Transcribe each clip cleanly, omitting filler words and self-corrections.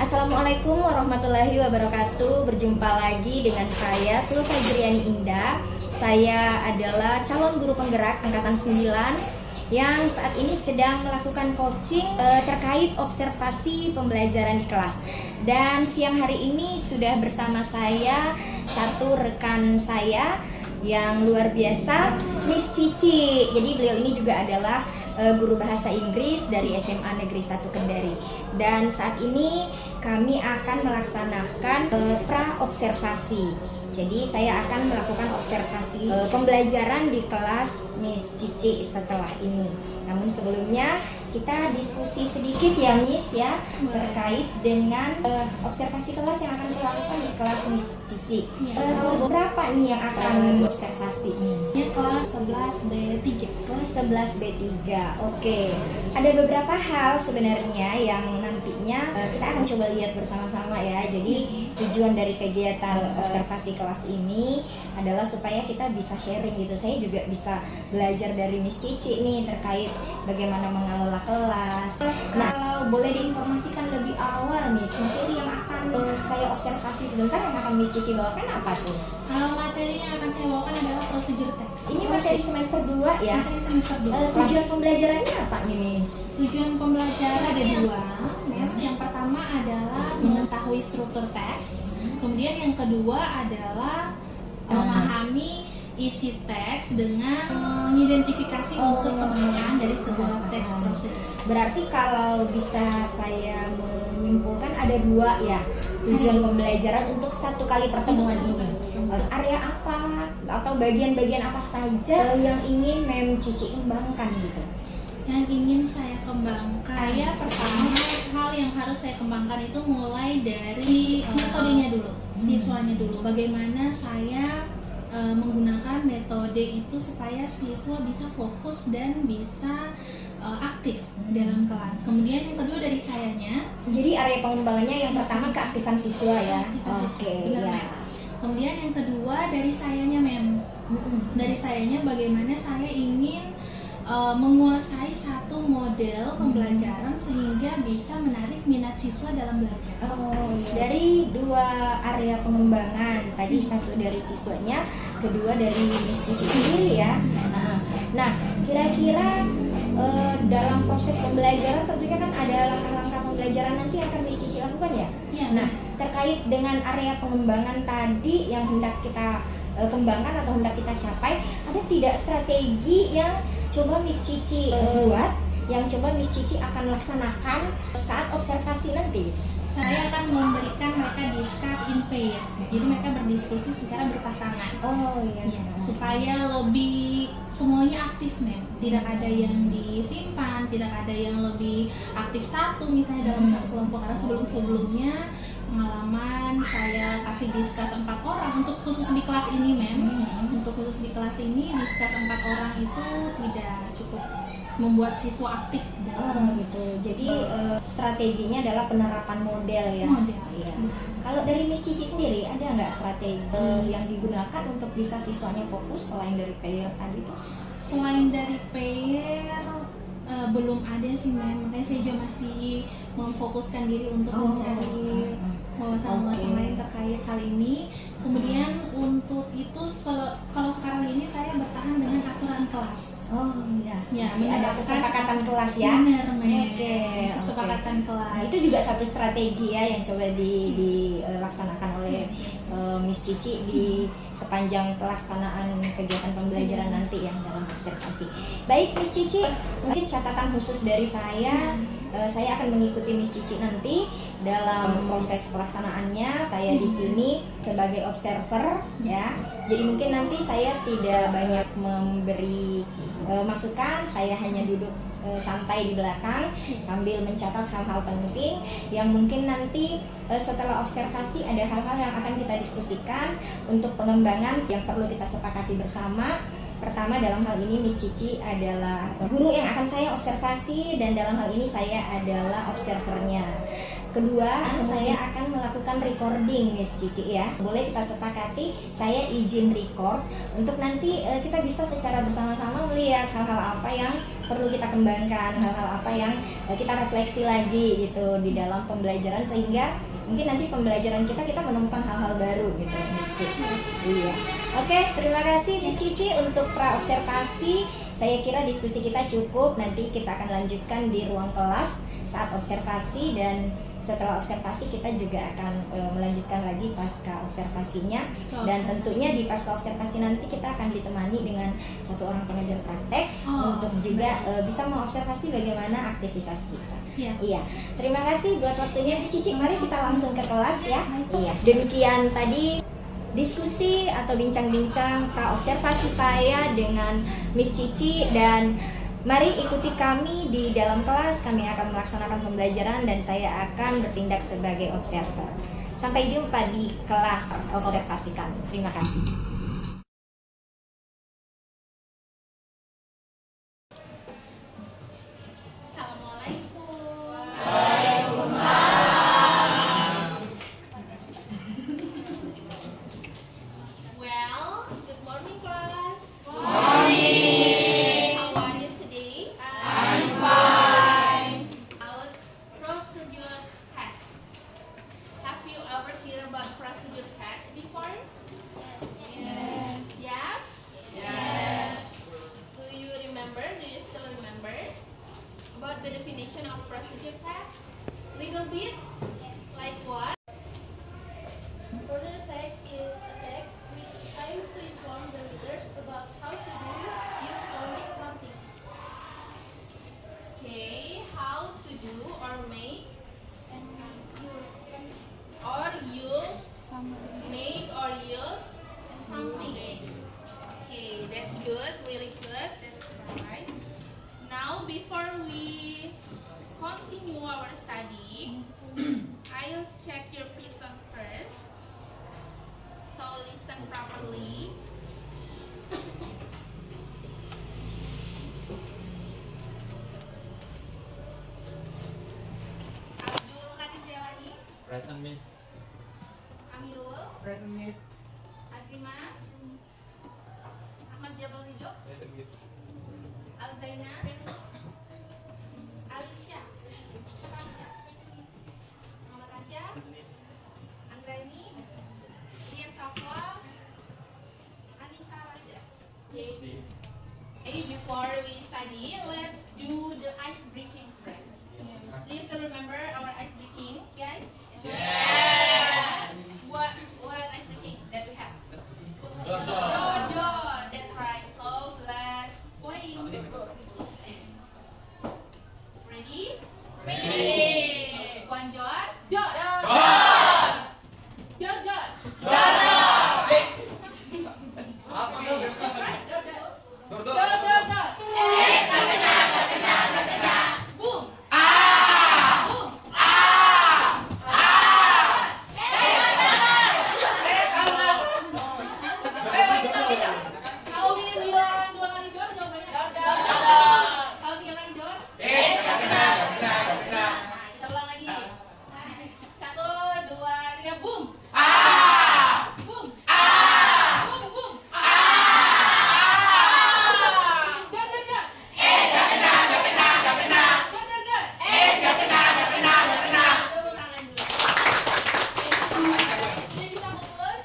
Assalamualaikum warahmatullahi wabarakatuh. Berjumpa lagi dengan saya Sulfa Jriani Indah. Saya adalah calon guru penggerak angkatan 9 yang saat ini sedang melakukan coaching terkait observasi pembelajaran di kelas. Dan siang hari ini sudah bersama saya satu rekan saya yang luar biasa, Miss Cici. Jadi beliau ini juga adalah guru bahasa Inggris dari SMA Negeri 1 Kendari. Dan saat ini kami akan melaksanakan pra-observasi. Jadi saya akan melakukan observasi pembelajaran di kelas Miss Cici setelah ini. Namun sebelumnya kita diskusi sedikit ya Miss ya, terkait dengan observasi kelas yang akan saya lakukan di kelas Miss Cici. Kelas berapa nih yang akan observasi? Ya, kelas 11B3. Kelas 11B3. Oke. Ada beberapa hal sebenarnya yang nantinya kita akan coba lihat bersama-sama ya. Jadi tujuan dari kegiatan observasi kelas ini adalah supaya kita bisa sharing gitu. Saya juga bisa belajar dari Miss Cici nih terkait bagaimana mengelola kelas. Nah, kalau boleh diinformasikan lebih awal Miss, materi yang akan saya observasi sebentar yang akan Miss Cici bawakan apa tuh? Materi yang akan saya bawakan adalah prosedur teks. Ini materi semester 2 ya? Materi semester 2. Tujuan pembelajarannya apa nih Miss? Tujuan pembelajaran ada dua. Yang pertama adalah mengetahui struktur teks. Kemudian yang kedua adalah memahami isi teks dengan mengidentifikasi unsur kebahasaan dari sebuah teks prosedur. Berarti kalau bisa saya menyimpulkan ada dua ya tujuan pembelajaran untuk satu kali pertemuan ini. Area apa atau bagian-bagian apa saja yang ingin Mem Cici kembangkan gitu? Yang ingin saya kembangkan, pertama hal yang harus saya kembangkan itu mulai dari metodenya dulu, siswanya dulu. Bagaimana saya menggunakan metode itu supaya siswa bisa fokus dan bisa aktif dalam kelas. Kemudian yang kedua dari sayanya. Jadi area pengembangannya yang pertama keaktifan siswa ya. Oke, ya. Kemudian yang kedua dari sayanya Mem. Dari sayanya bagaimana saya ingin menguasai satu model pembelajaran sehingga bisa menarik minat siswa dalam belajar. Dari dua area pengembangan, tadi satu dari siswanya, kedua dari Miss Cici sendiri ya. Nah, kira-kira dalam proses pembelajaran tentunya kan ada langkah-langkah pembelajaran nanti yang akan Miss Cici lakukan ya? Nah, terkait dengan area pengembangan tadi yang hendak kita kembangkan atau hendak kita capai, ada tidak strategi yang coba Miss Cici buat, yang coba Miss Cici akan laksanakan saat observasi nanti? Saya akan memberikan mereka discuss in pair, jadi mereka berdiskusi secara berpasangan. Supaya lebih semuanya aktif Mem, tidak ada yang disimpan, tidak ada yang lebih aktif satu misalnya dalam satu kelompok. Karena sebelumnya pengalaman saya kasih discuss 4 orang untuk khusus di kelas ini Mem. Untuk khusus di kelas ini discuss 4 orang itu tidak cukup membuat siswa aktif. Gitu. Jadi strateginya adalah penerapan model ya. Iya. Kalau dari Miss Cici sendiri ada nggak strategi yang digunakan untuk bisa siswanya fokus selain dari pair tadi tuh? Selain dari pair belum ada sih Mem, makanya saya juga masih memfokuskan diri untuk mencari wawasan-wawasan lain terkait hal ini. Kemudian untuk itu kalau sekarang ini saya bertahan dengan aturan kelas. Ada kesepakatan kelas ya. Benar Mem. Kesepakatan kelas. Nah, itu juga satu strategi ya yang coba dilaksanakan oleh Miss Cici di sepanjang pelaksanaan kegiatan pembelajaran nanti ya dalam observasi. Baik Miss Cici, mungkin catatan khusus dari saya akan mengikuti Miss Cici nanti dalam proses pelaksanaannya. Saya di sini sebagai observer ya. Jadi mungkin nanti saya tidak banyak memberi masukan, saya hanya duduk santai di belakang sambil mencatat hal-hal penting yang mungkin nanti setelah observasi ada hal-hal yang akan kita diskusikan untuk pengembangan yang perlu kita sepakati bersama. Pertama, dalam hal ini Miss Cici adalah guru yang akan saya observasi dan dalam hal ini saya adalah observernya. Kedua, saya akan melakukan recording, Miss Cici ya. Boleh kita sepakati, saya izin record untuk nanti kita bisa secara bersama-sama melihat hal-hal apa yang perlu kita kembangkan, hal-hal apa yang kita refleksi lagi gitu di dalam pembelajaran, sehingga mungkin nanti pembelajaran kita menemukan hal-hal baru gitu, Miss Cici. Iya. Oke, terima kasih Miss Cici untuk pra-observasi. Saya kira diskusi kita cukup. Nanti kita akan lanjutkan di ruang kelas saat observasi, dan setelah observasi kita juga akan melanjutkan lagi pasca observasinya. Dan tentunya di pasca observasi nanti kita akan ditemani dengan satu orang pengajar praktek untuk juga bisa mengobservasi bagaimana aktivitas kita. Iya. Terima kasih buat waktunya Miss Cici. Mari kita langsung ke kelas ya. Iya. Demikian tadi diskusi atau bincang-bincang pra-observasi saya dengan Miss Cici, dan mari ikuti kami di dalam kelas. Kami akan melaksanakan pembelajaran dan saya akan bertindak sebagai observer. Sampai jumpa di kelas observasi kami. Terima kasih. Before we continue our study, I'll check your presence first. So listen properly. Abdul Qadir Jailani. Present, Miss. Amirul. Present, Miss. Azima. Ahmad Jabal Ridho. Present, Miss. Alzaina. Alisha. Muhammad Asya. Anggreni. Nia Safwa. Anissa Rasya. Hey, before we study, let's do the ice breaking first. Do you still remember our ice breaking, guys? Yes. What ice breaking that we have? Do. That's right. So let's play. Ready? Ready. One dot. Dot. Dot. Dot. Right. Dot. Dot. Boom. Boom. Kalau Mimin bilang 2 kali dot, jawabannya dot. Kalau 3 kali dot, nah, kita ulang lagi. 1, 2, 3, boom. Boom. Boom, boom. Dot, dot, dot. Dot, dot, dot. Tepuk tangan dulu. Sudah bisa fokus?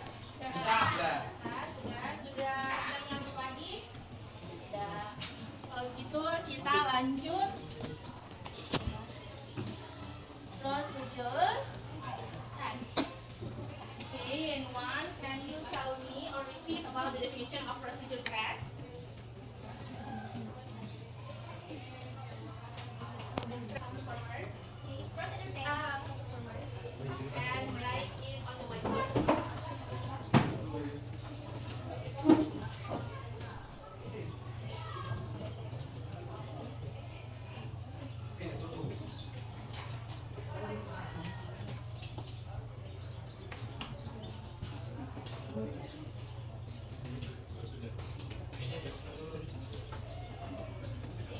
Sudah ngantuk lagi? Sudah. Kalau gitu kita lanjut procedure text. Okay, anyone, can you tell me or repeat about the definition of procedure text? Come forward. Procedure text. And write it on the whiteboard.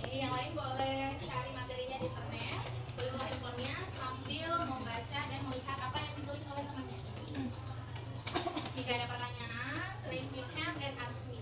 Oke, yang lain boleh cari materinya di internet, boleh bawa handphonenya sambil membaca Jika ada pertanyaan, raise your hand and ask me.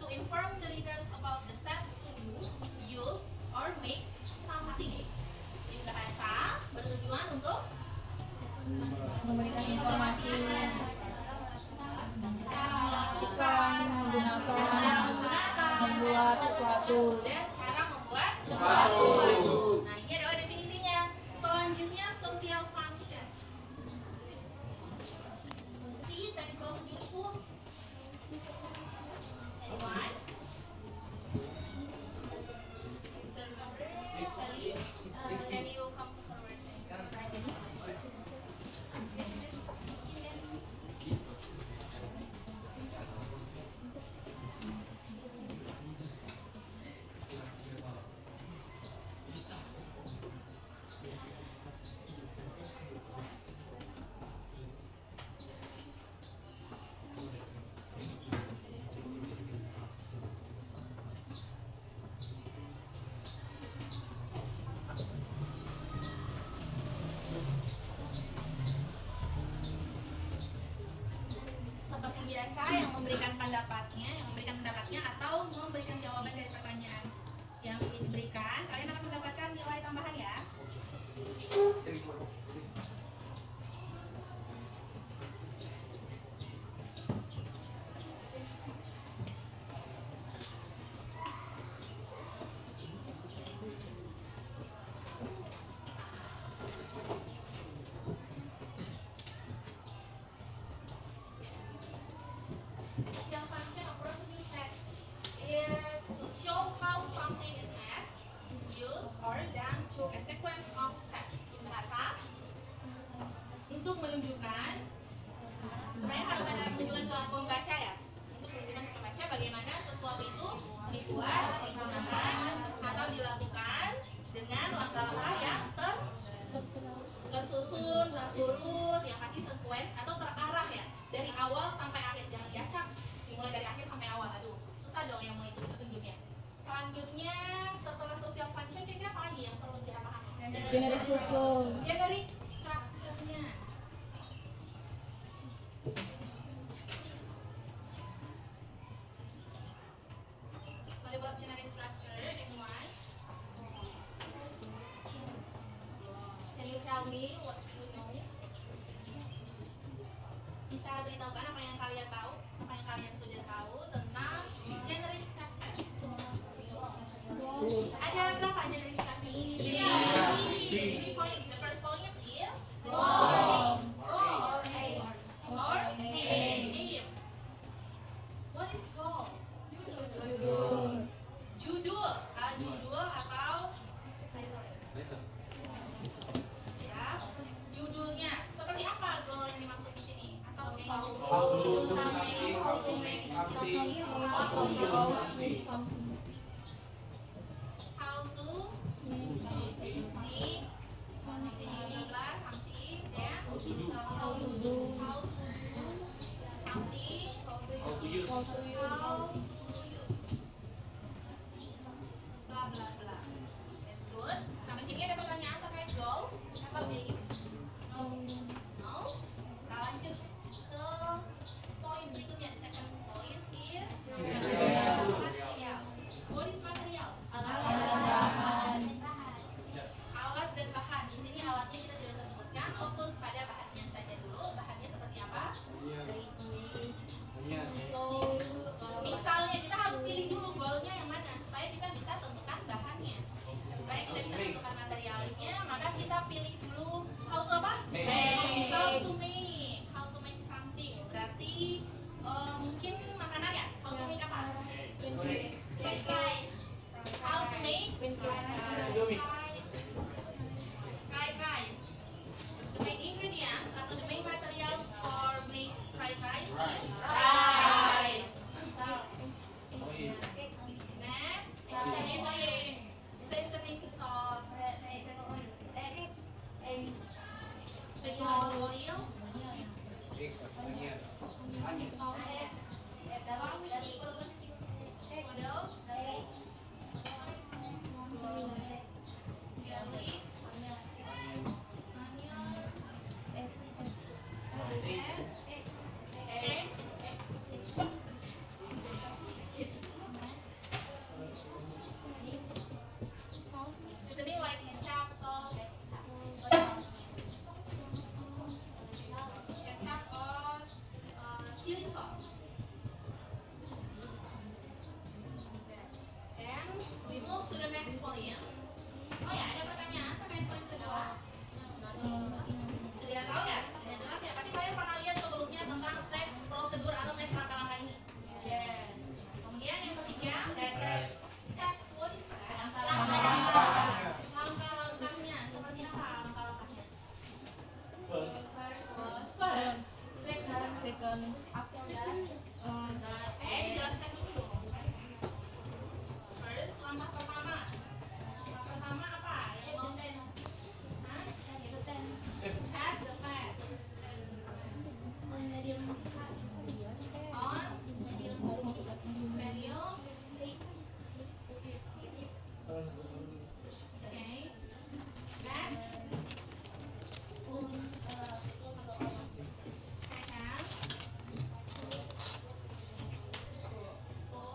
Inform the leaders about the steps to do, use, or make something. Ini bahasa bertujuan untuk memberikan informasi, cara melakukan, membuat sesuatu, dan cara membuat sesuatu. Nah, ini adalah definisinya. Selanjutnya, social function. See, text procedure itu anyone? Mr. Sally, can you come forward? Seperti biasa, yang memberikan pendapatnya atau memberikan jawaban dari pertanyaan yang diberikan, kalian akan mendapatkan nilai tambahan ya. Social function of procedure text is to show how something is made, used, or done through a sequence of steps. Ini bahasa untuk menunjukkan, sebenarnya harus ada menunjukkan sesuatu pembaca ya, untuk menunjukkan pembaca bagaimana sesuatu itu dibuat, digunakan, atau dilakukan dengan langkah-langkah yang tersusun, terurut, yang pasti sequence atau terarah ya, dari awal sampai akhir, jangan diacak dimulai dari akhir sampai awal. Aduh, susah dong yang mau itu petunjuknya. Selanjutnya, setelah social function, kira-kira apa lagi yang perlu kita pahami? generic struktur, Generic structure-nya. What about generic structure? Anyone? Can you tell me what you know? Bisa beritahukan apa yang kalian tahu, apa yang kalian sudah tahu tentang generic structure? Ada berapa generic structure? Iya. 3 points. The first point is goal or aim. Or aim. What is goal? Judul. Judul atau ya, judulnya. Seperti apa goal yang dimaksud di sini? Atau aim? How to make something, then how to do something, how to use, bla bla bla. That's good. Sampai sini ada pertanyaan terkait goal? Apa aim? No. Kita lanjut ke poin berikutnya. The second point is material. What is material? Alat dan bahan. Di sini alatnya kita tidak usah sebutkan, fokus pada bahannya saja dulu. Bahannya seperti apa? Misal Seasoning like ketchup, sauce, ketchup or chili sauce. And we move to the next volume. Oh ya, ada pertanyaan terkait poin kedua. Sudah tahu ya? Sudah jelas ya? Pasti kalian pernah lihat sebelumnya tentang next prosedur atau next langkah-langkah ini. Yes. Kemudian yang ketiga, steps. What is langkah-langkah? Langkah-langkahnya seperti apa langkah-langkahnya? First. Second. After that. Dijelaskan dulu. First, langkah pertama. Langkah pertama apa? Yang mau hah? Have the fat. On medium. Okay. Next. Second.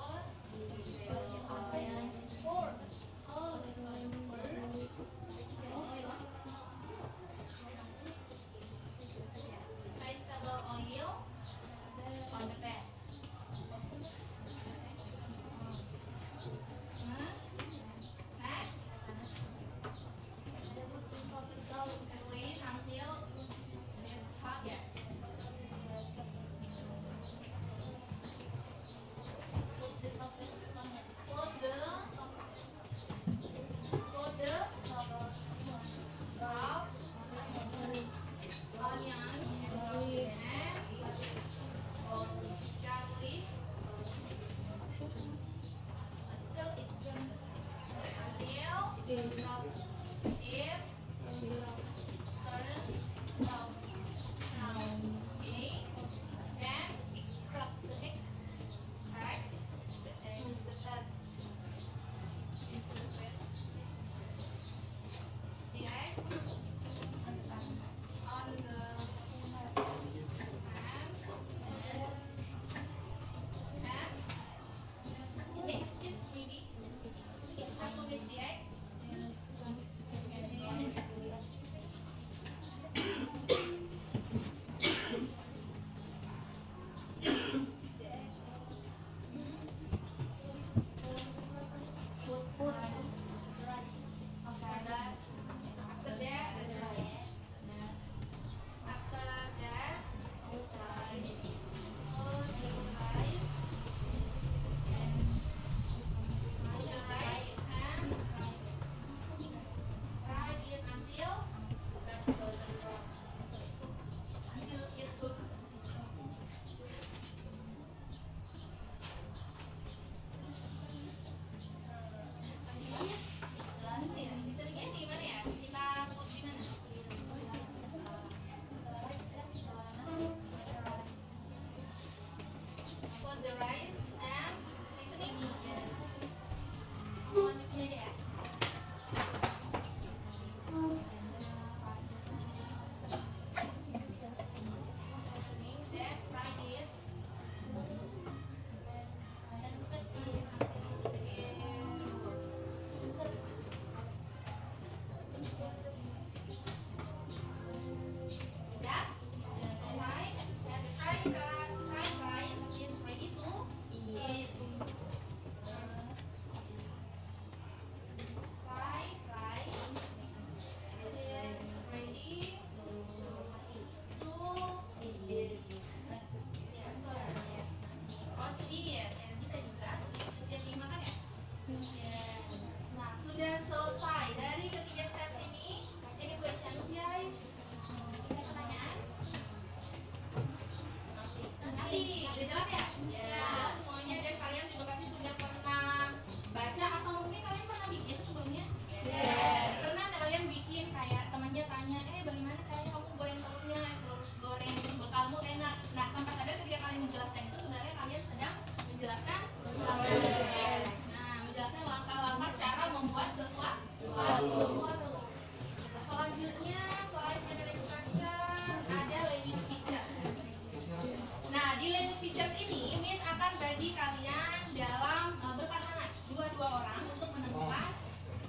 features ini Miss akan bagi kalian dalam berpasangan dua orang untuk menentukan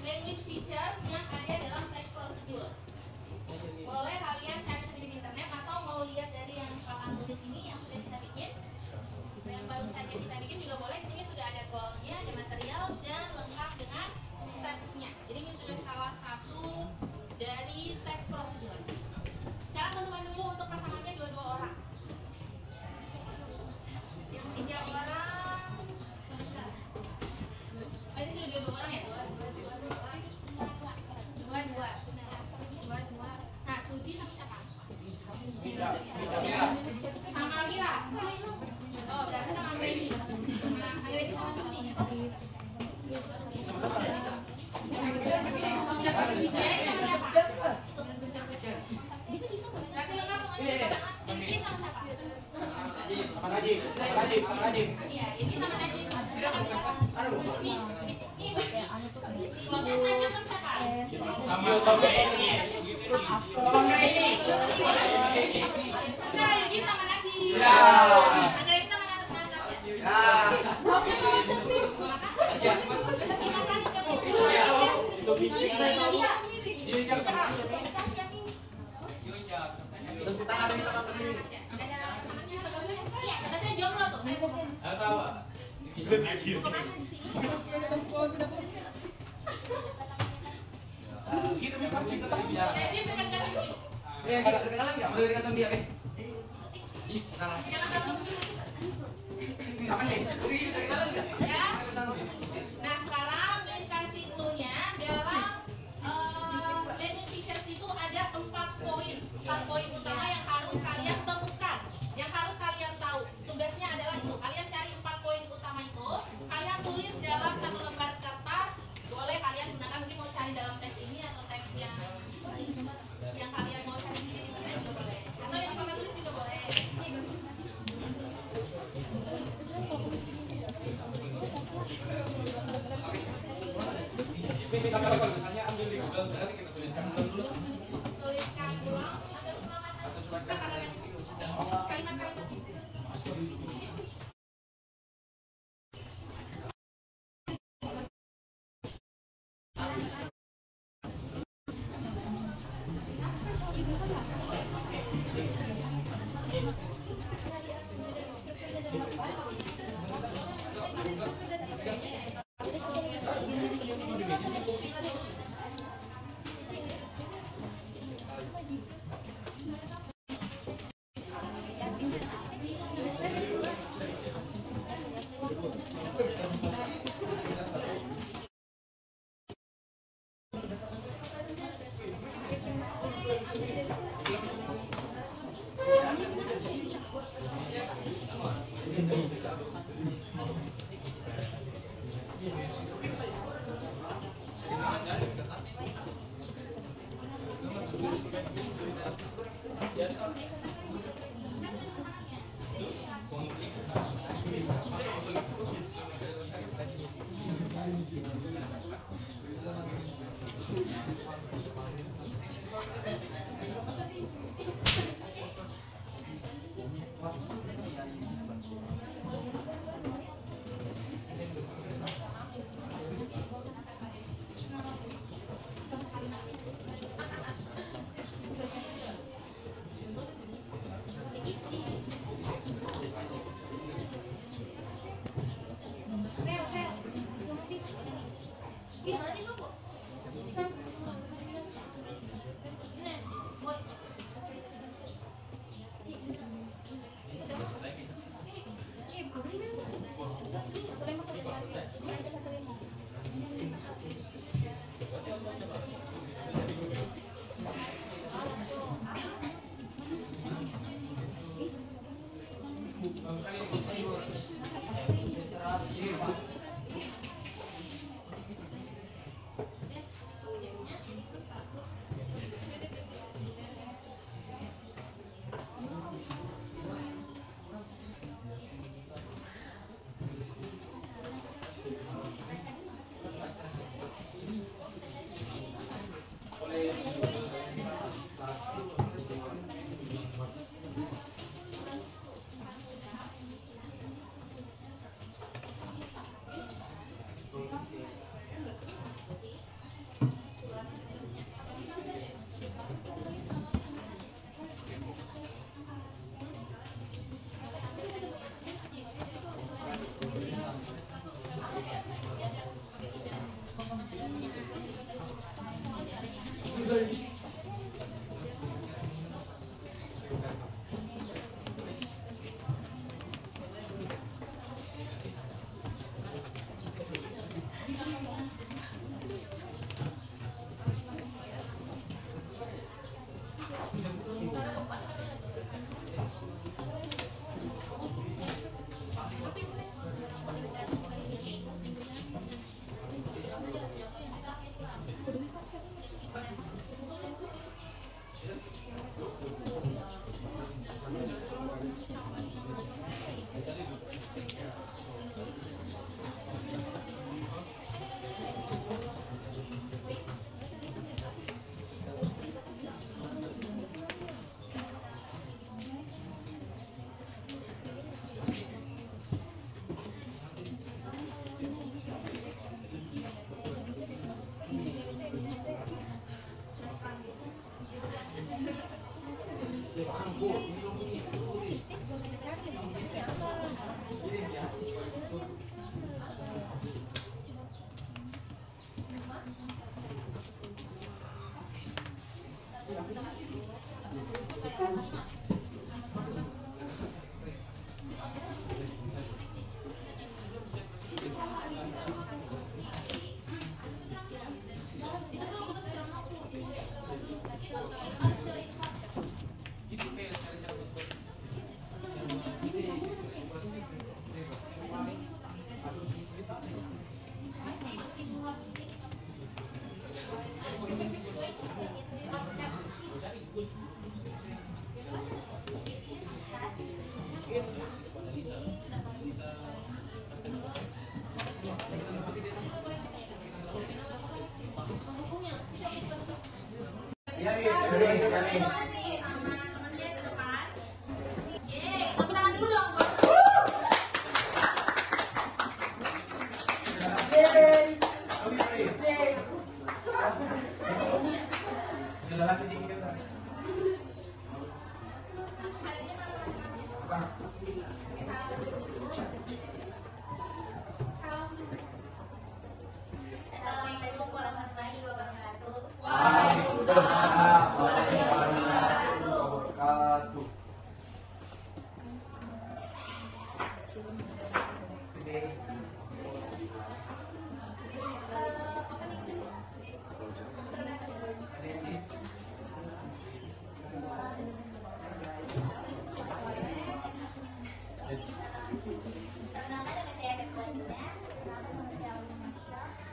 language features yang ada dalam text procedure. Boleh kalian cari sendiri di internet atau mau lihat dari yang papan tulis ini yang sudah kita bikin. Yang baru saja kita bikin juga boleh. Di sini sudah ada goalnya, ada material dan lengkap dengan steps-nya. Jadi ini sudah salah satu dari text procedure. Sekarang tentukan dulu untuk pasangannya dua orang. 3 orang. Oh, ini sudah dua orang ya? Dua. Nah, Suzy sama siapa? Sama Mira. Oh, berarti sama Anggreni. Nah, Anggreni sama Suzy. Berarti lengkap semuanya. Ini sama siapa? Sama Najib. Iya, ini sama Najib. Kelompok Najib sama siapa? Sama Toge ini. Enggak, ini sama Najib. Ya. Anggreni sama Natasha. Ya. Itu bisnis. Diucap sama. Terus kita ada sama temen. Natasha jomblo tuh. Enggak tahu. Kemana sih? Gitu pasti tetap dia. Najib dekat-dekat sini. Kenalan enggak? Boleh dekat sama dia, Kenalan. Jangan takut. Kapan, Guys? Kenalan enggak? Ya. Nah, sekarang Miss kasih clue-nya dalam learning features itu ada 4 poin. 4 poin utama yang harus kalian temukan, yang harus kalian tahu. Tugasnya adalah itu. Kalian cari 4 poin utama itu, kalian tulis dalam satu lembar kertas. Boleh kalian gunakan, mungkin mau cari dalam teks ini atau teks yang kalian mau cari di internet juga boleh. Atau yang di papan tulis juga boleh. Kalau misalnya ambil di Google, berarti kita tuliskan dulu. Tuliskan ulang atau cuma kata-kata kalimat-kalimat itu. Assalamualaikum warahmatullahi wabarakatuh. Waalaikumsalam warahmatullahi wabarakatuh. Perkenalkan nama saya Februarina.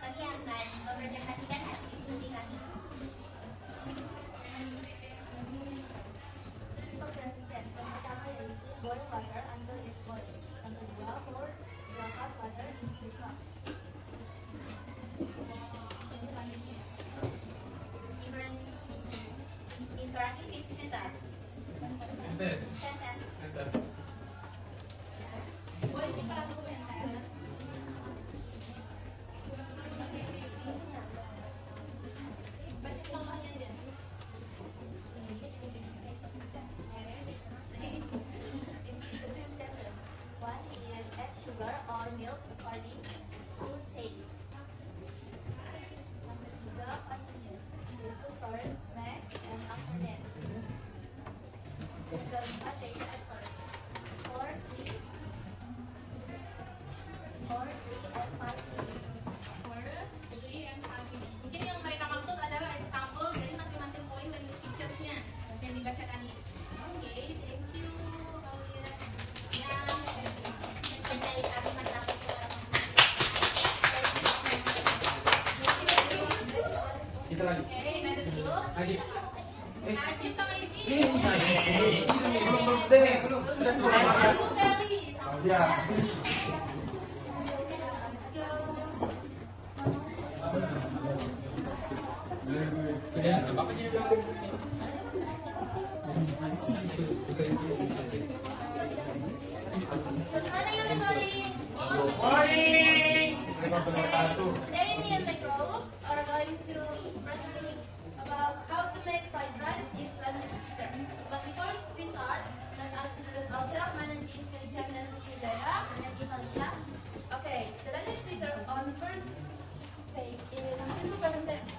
Kami akan mempresentasikan hasil studi kami. Pertama yaitu boil water until it's boiled. Yang kedua, pour the hot water into the cup. Interactive center. Sentence. What is imperative sentence? Baca contohnya aja. Imperative sentence. One is add sugar or milk according to taste. Yang ketiga, continuous. Yaitu first, next, and after that. Yang keempat, take it first. Or three and 5 minutes. Mungkin yang mereka maksud adalah example dari masing-masing poin dan features-nya yang dibaca tadi. Oke, thank you. Mencari arti matematik Kita lagi. Oke, nada dulu. Lagi. Najib sama Iki. Belum. Sudah selesai. Dulu Feli. Ya. Bagaimana everybody? Morning. Today me and my group are going to present about how to make fried rice is language feature. But before we start, let us introduce ourselves. My name is Felicia Hidayah. My name is Alicia. Okay, the language feature on first page is simple present tense.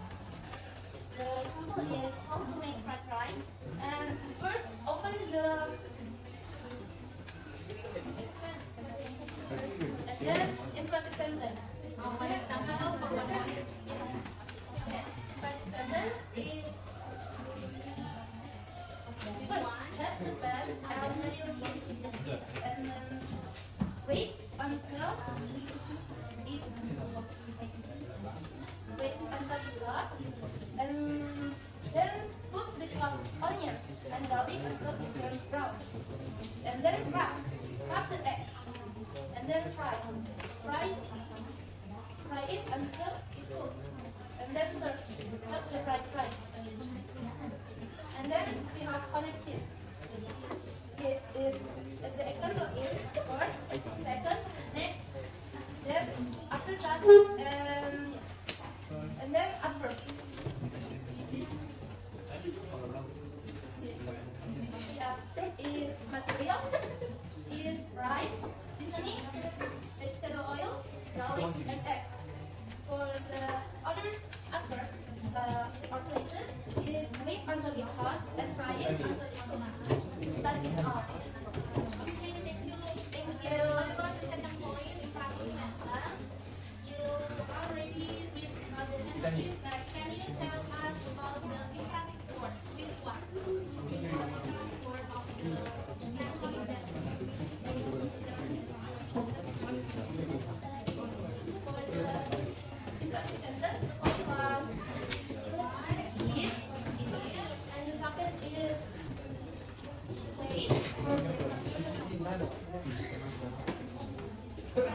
The example is how to make fried rice. And first, open the and then imperative sentence. For example, yes. Okay. Imperative sentence is first let the pants around the little kid and then wait until it hot and then put the chopped onion and garlic until it turns brown and then crack the egg and then fry it until it cooks and then serve the fried rice and then we have connective. The example is first, second, next, then after that, and then adverb. Is materials, is rice, seasoning, vegetable oil, garlic, and egg. For the other adverb or places, it is wait until it's hot and fry it until it's cooked. That is all. Okay, thank you. Thank you. About the second point, imperative sentence. You already read the sentences, but can you tell us about the imperative word? Which one? Which one the imperative word of the sentence that for the imperative sentence, the point was eat, and the second is wait. Dari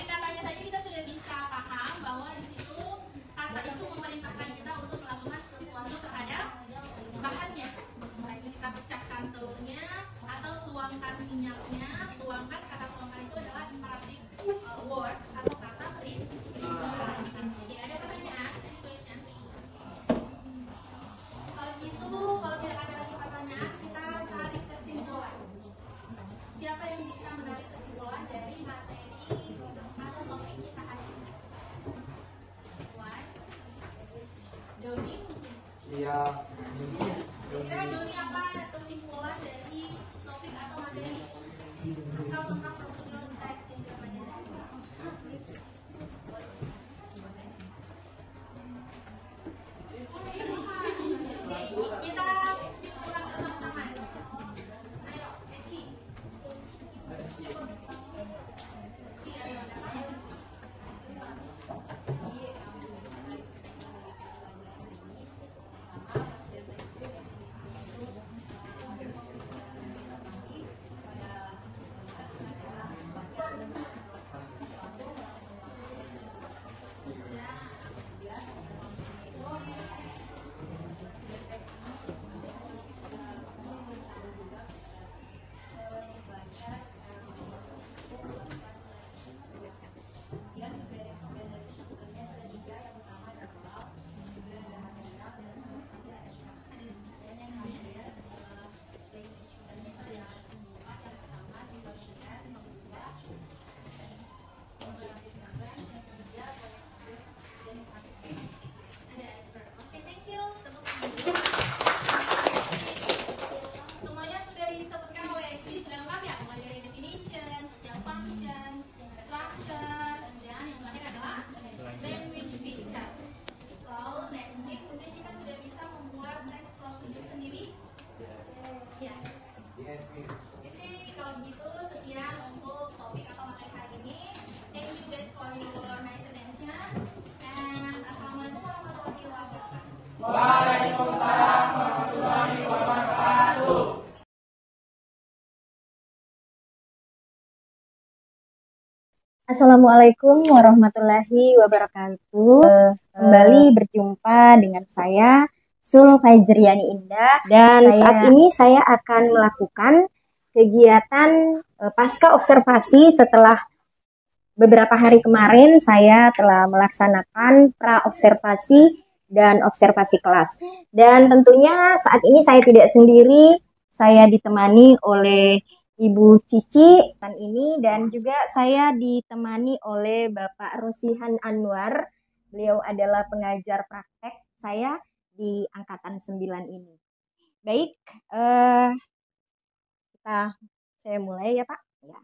katanya saja kita sudah bisa paham bahwa di situ kata itu memerintahkan kita untuk melakukan sesuatu terhadap bahannya. Baik kita pecahkan telurnya atau tuangkan minyaknya. Tuangkan, kata tuangkan itu adalah imperative word atau kata perintah. Jadi ada pertanyaan, any question? Kalau gitu, kalau tidak ada lagi pertanyaan, kita cari kesimpulan. Siapa yang bisa menarik kesimpulan dari materi atau topik kita hari ini? Wan? Doni mungkin? Iya. Kira-kira Doni apa kesimpulan dari topik atau materi? Atau tentang prosedur teks yang kita pelajari? Oke, kita simpulan bersama-sama. Ayo, Eci. Oke, thank you. Tepuk tangan. Semuanya sudah disebutkan oleh Eci, sudah lengkap ya? Mulai dari definition, social function, structure, dan yang terakhir adalah language feature. So, next week mungkin kita sudah bisa membuat text procedure sendiri. Yes. Oke, kalau begitu sekian untuk topik atau materi hari ini. Thank you guys for your nice attention. And assalamualaikum warahmatullahi wabarakatuh. Waalaikumsalam warahmatullahi wabarakatuh. Assalamualaikum warahmatullahi wabarakatuh. Kembali berjumpa dengan saya Sul Fajriani Indah, dan saat ini saya akan melakukan kegiatan pasca observasi. Setelah beberapa hari kemarin saya telah melaksanakan pra-observasi dan observasi kelas. Dan tentunya saat ini saya tidak sendiri, saya ditemani oleh Ibu Cici dan juga saya ditemani oleh Bapak Rosihan Anwar. Beliau adalah pengajar praktek saya di angkatan 9 ini. Baik, saya mulai ya Pak. Ya.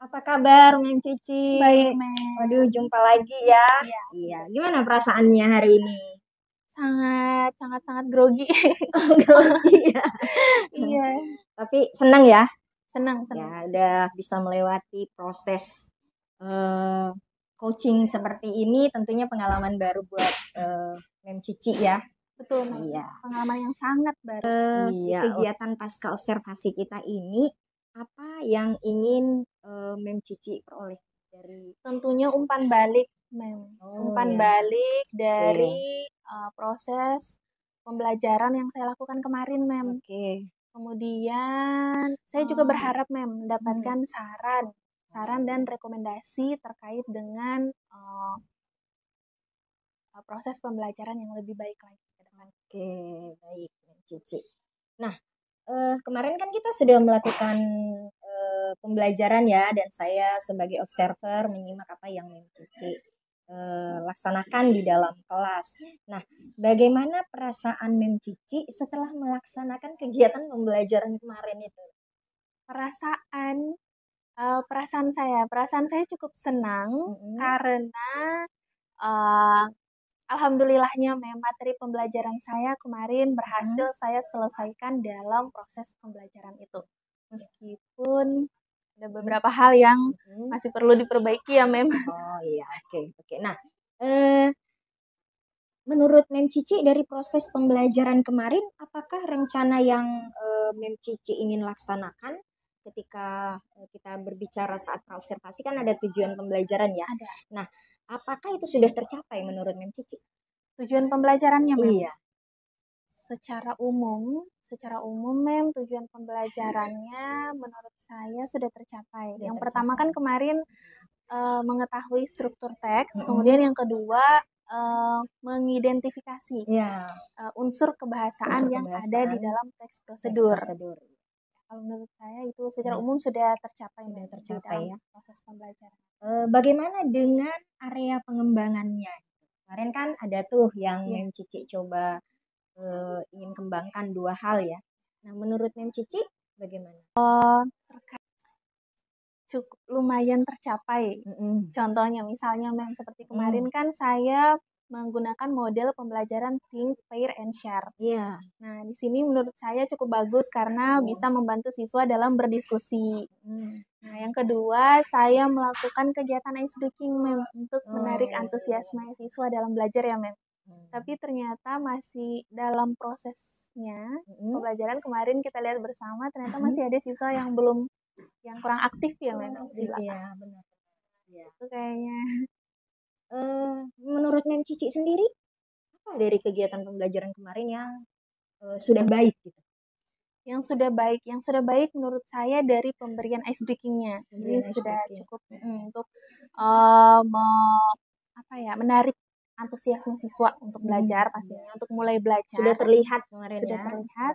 Apa kabar Mem Cici? Baik, Mem. Waduh, jumpa lagi ya. Iya. Gimana perasaannya hari ini? Sangat grogi. Grogi ya. Iya. Tapi senang ya? Senang. Ya, udah bisa melewati proses coaching seperti ini, tentunya pengalaman baru buat Mem Cici ya. Betul, Mem. Iya. Pengalaman yang sangat baru. Di kegiatan pasca observasi kita ini, apa yang ingin Mem Cici peroleh dari? Tentunya umpan balik, Mem. Umpan balik dari proses pembelajaran yang saya lakukan kemarin, Mem. Oke. Kemudian saya juga berharap, Mem, mendapatkan saran dan rekomendasi terkait dengan proses pembelajaran yang lebih baik lagi ke depan. Oke, baik, Mem Cici. Nah, kemarin kan kita sudah melakukan pembelajaran ya, dan saya sebagai observer menyimak apa yang Mem Cici laksanakan di dalam kelas. Nah, bagaimana perasaan Mem Cici setelah melaksanakan kegiatan pembelajaran kemarin itu? Perasaan Perasaan saya cukup senang karena uh, alhamdulillahnya materi pembelajaran saya kemarin berhasil saya selesaikan dalam proses pembelajaran itu. Meskipun ada beberapa hal yang masih perlu diperbaiki ya, Mem. Oh iya, oke. Nah, menurut Mem Cici dari proses pembelajaran kemarin, apakah rencana yang Mem Cici ingin laksanakan ketika kita berbicara saat praobservasi kan ada tujuan pembelajaran ya? Ada. Nah, apakah itu sudah tercapai menurut Mem Cici? Tujuan pembelajarannya, Mem? Iya. Secara umum Mem, tujuan pembelajarannya menurut saya sudah tercapai. Yang pertama kan kemarin mengetahui struktur teks, kemudian yang kedua mengidentifikasi unsur kebahasaan yang ada di dalam teks prosedur. Kalau menurut saya itu secara umum sudah tercapai di dalam ya proses pembelajaran. Bagaimana dengan area pengembangannya? Kemarin kan ada tuh yang Mem Cici coba ingin kembangkan 2 hal ya. Nah, menurut Mem Cici bagaimana? Cukup lumayan tercapai. Contohnya misalnya Mem seperti kemarin kan saya menggunakan model pembelajaran Think, Pair, and Share. Iya. Nah, di sini menurut saya cukup bagus karena bisa membantu siswa dalam berdiskusi. Nah, yang kedua, saya melakukan kegiatan ice breaking, Mem, untuk menarik antusiasme siswa dalam belajar ya, Mem. Tapi ternyata masih dalam prosesnya pembelajaran kemarin kita lihat bersama ternyata masih ada siswa yang kurang aktif ya, Mem. Iya, benar. Ya. Itu kayaknya. Menurut Mem Cici sendiri, apa dari kegiatan pembelajaran kemarin yang sudah baik gitu? Yang sudah baik menurut saya dari pemberian ice breaking-nya. Ini sudah cukup untuk menarik antusiasme siswa untuk belajar pastinya, untuk mulai belajar. Sudah terlihat kemarin sudah terlihat.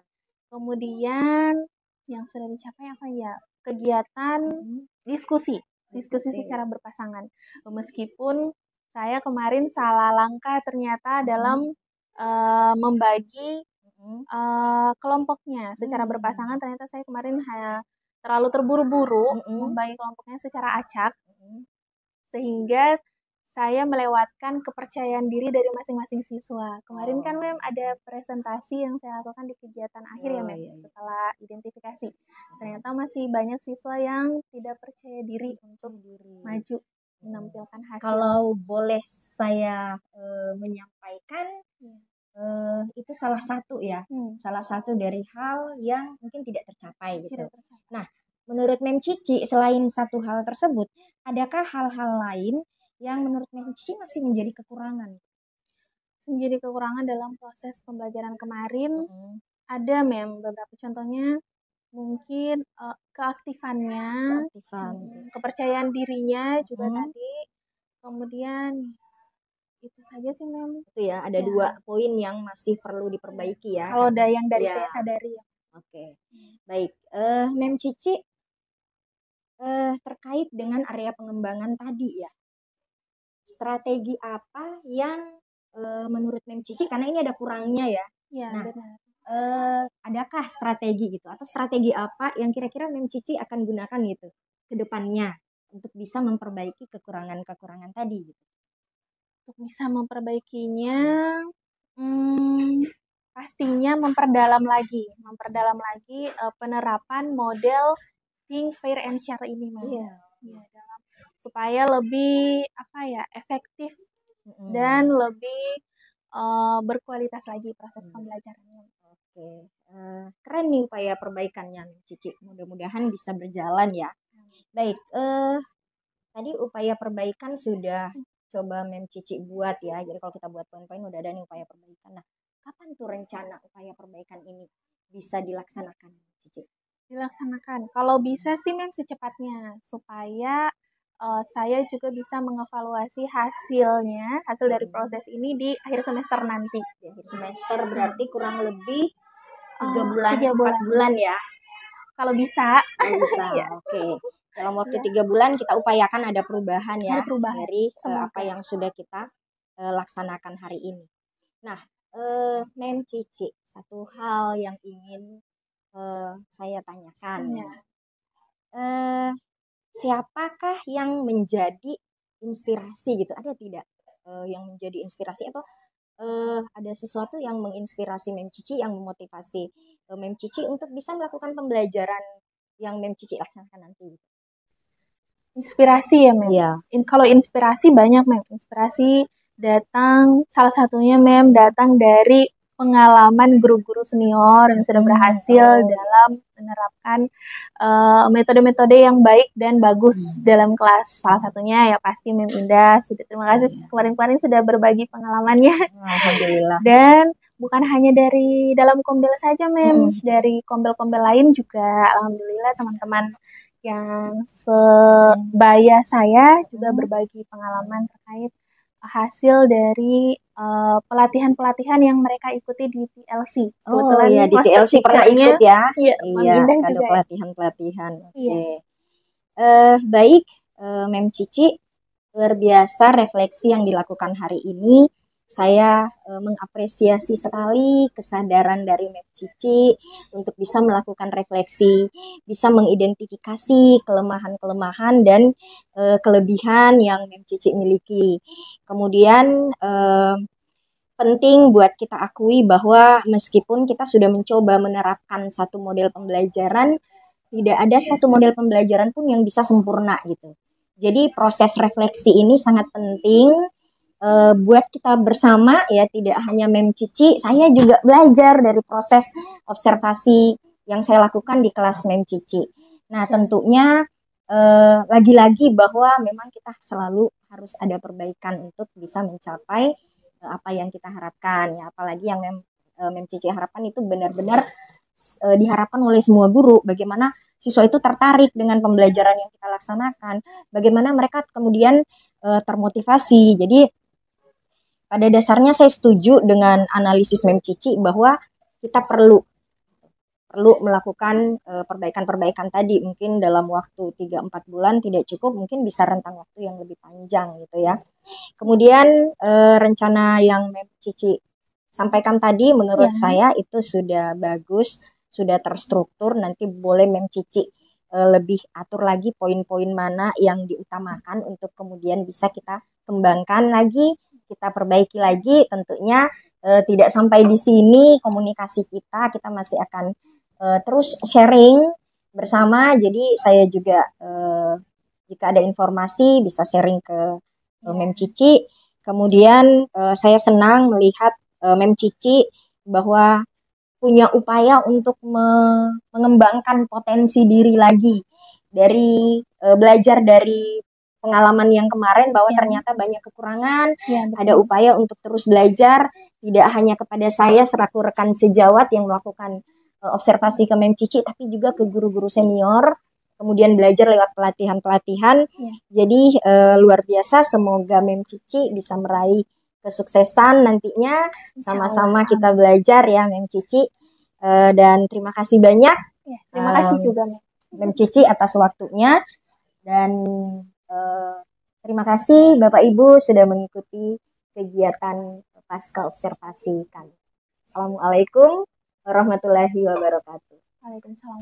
Kemudian yang sudah dicapai apa ya? Kegiatan diskusi secara berpasangan. Meskipun saya kemarin salah langkah ternyata dalam membagi kelompoknya secara berpasangan. Ternyata saya kemarin terlalu terburu-buru membagi kelompoknya secara acak, sehingga saya melewatkan kepercayaan diri dari masing-masing siswa. Kemarin kan Mem ada presentasi yang saya lakukan di kegiatan akhir ya Mem, setelah identifikasi. Ternyata masih banyak siswa yang tidak percaya diri untuk maju menampilkan hasil. Kalau boleh saya menyampaikan, itu salah satu ya, salah satu dari hal yang mungkin tidak tercapai gitu. Nah, menurut Mem Cici selain satu hal tersebut, adakah hal-hal lain yang menurut Mem Cici masih menjadi kekurangan? Menjadi kekurangan dalam proses pembelajaran kemarin ada Mem, beberapa contohnya mungkin keaktifannya, kepercayaan dirinya juga tadi, kemudian itu saja sih Mem. Itu ya, ada 2 poin yang masih perlu diperbaiki ya. Kalau ada yang dari saya sadari ya. Oke, baik. Mem Cici terkait dengan area pengembangan tadi ya, strategi apa yang menurut Mem Cici, karena ini ada kurangnya ya. Nah, benar. Adakah strategi gitu atau strategi apa yang kira-kira Mem Cici akan gunakan gitu ke depannya untuk bisa memperbaiki kekurangan-kekurangan tadi gitu? Untuk bisa memperbaikinya, pastinya memperdalam lagi penerapan model Think, Pair, and Share ini, Mem. Supaya lebih efektif dan lebih berkualitas lagi proses pembelajarannya. Oke, keren nih upaya perbaikannya Cici. Mudah-mudahan bisa berjalan ya. Baik, tadi upaya perbaikan sudah coba Mem Cici buat ya. Jadi kalau kita buat poin-poin udah ada nih upaya perbaikan. Nah, kapan tuh rencana upaya perbaikan ini bisa dilaksanakan, Cici? Dilaksanakan. Kalau bisa sih Mem secepatnya supaya saya juga bisa mengevaluasi hasil dari proses ini di akhir semester nanti. Di akhir semester berarti kurang lebih 3 bulan, 4 bulan ya? Kalau bisa. Oke. Dalam waktu 3 bulan kita upayakan ada perubahan ya dari apa yang sudah kita laksanakan hari ini. Nah, Mem Cici, satu hal yang ingin saya tanyakan. siapakah yang menjadi inspirasi gitu? Ada tidak yang menjadi inspirasi atau ada sesuatu yang menginspirasi Mem Cici, yang memotivasi Mem Cici untuk bisa melakukan pembelajaran yang Mem Cici laksanakan nanti? Inspirasi ya, Mem? Iya. Kalau inspirasi banyak, Mem. Inspirasi datang, salah satunya, Mem, datang dari pengalaman guru-guru senior yang sudah berhasil dalam menerapkan metode-metode yang baik dan bagus dalam kelas. Salah satunya ya pasti Mem Indah. Terima kasih kemarin-kemarin sudah berbagi pengalamannya. Alhamdulillah. Dan bukan hanya dari dalam kombel saja, Mem. Dari kombel-kombel lain juga, alhamdulillah teman-teman yang sebaya saya juga berbagi pengalaman terkait hasil dari pelatihan-pelatihan yang mereka ikuti di TLC. Kebetulan iya, di TLC pernah ikut ya? Iya, ada juga pelatihan-pelatihan. Iya. Baik, Mem Cici, luar biasa refleksi yang dilakukan hari ini. Saya mengapresiasi sekali kesadaran dari Mem Cici untuk bisa melakukan refleksi, bisa mengidentifikasi kelemahan-kelemahan dan kelebihan yang Mem Cici miliki. Kemudian penting buat kita akui bahwa meskipun kita sudah mencoba menerapkan satu model pembelajaran, tidak ada satu model pembelajaran pun yang bisa sempurna gitu. Jadi proses refleksi ini sangat penting buat kita bersama ya, tidak hanya Mem Cici, saya juga belajar dari proses observasi yang saya lakukan di kelas Mem Cici. Nah tentunya lagi-lagi bahwa memang kita selalu harus ada perbaikan untuk bisa mencapai apa yang kita harapkan ya, apalagi yang Mem Cici harapkan itu benar-benar diharapkan oleh semua guru, bagaimana siswa itu tertarik dengan pembelajaran yang kita laksanakan, bagaimana mereka kemudian termotivasi. Jadi pada dasarnya saya setuju dengan analisis Mem Cici bahwa kita perlu melakukan perbaikan-perbaikan tadi. Mungkin dalam waktu 3-4 bulan tidak cukup, mungkin bisa rentang waktu yang lebih panjang gitu ya. Kemudian rencana yang Mem Cici sampaikan tadi menurut saya itu sudah bagus, sudah terstruktur. Nanti boleh Mem Cici lebih atur lagi poin-poin mana yang diutamakan untuk kemudian bisa kita kembangkan lagi, kita perbaiki lagi. Tentunya tidak sampai di sini komunikasi kita masih akan terus sharing bersama. Jadi saya juga jika ada informasi bisa sharing ke Mem Cici. Kemudian saya senang melihat Mem Cici bahwa punya upaya untuk mengembangkan potensi diri lagi dari belajar dari pengalaman yang kemarin bahwa ternyata banyak kekurangan, ada upaya untuk terus belajar, tidak hanya kepada saya selaku rekan sejawat yang melakukan observasi ke Mem Cici, tapi juga ke guru-guru senior, kemudian belajar lewat pelatihan-pelatihan. Jadi luar biasa, semoga Mem Cici bisa meraih kesuksesan nantinya, sama-sama kita belajar ya Mem Cici. Dan terima kasih banyak. Terima kasih juga Mem Cici atas waktunya, dan terima kasih Bapak Ibu sudah mengikuti kegiatan pasca observasi kami. Assalamualaikum warahmatullahi wabarakatuh. Waalaikumsalam.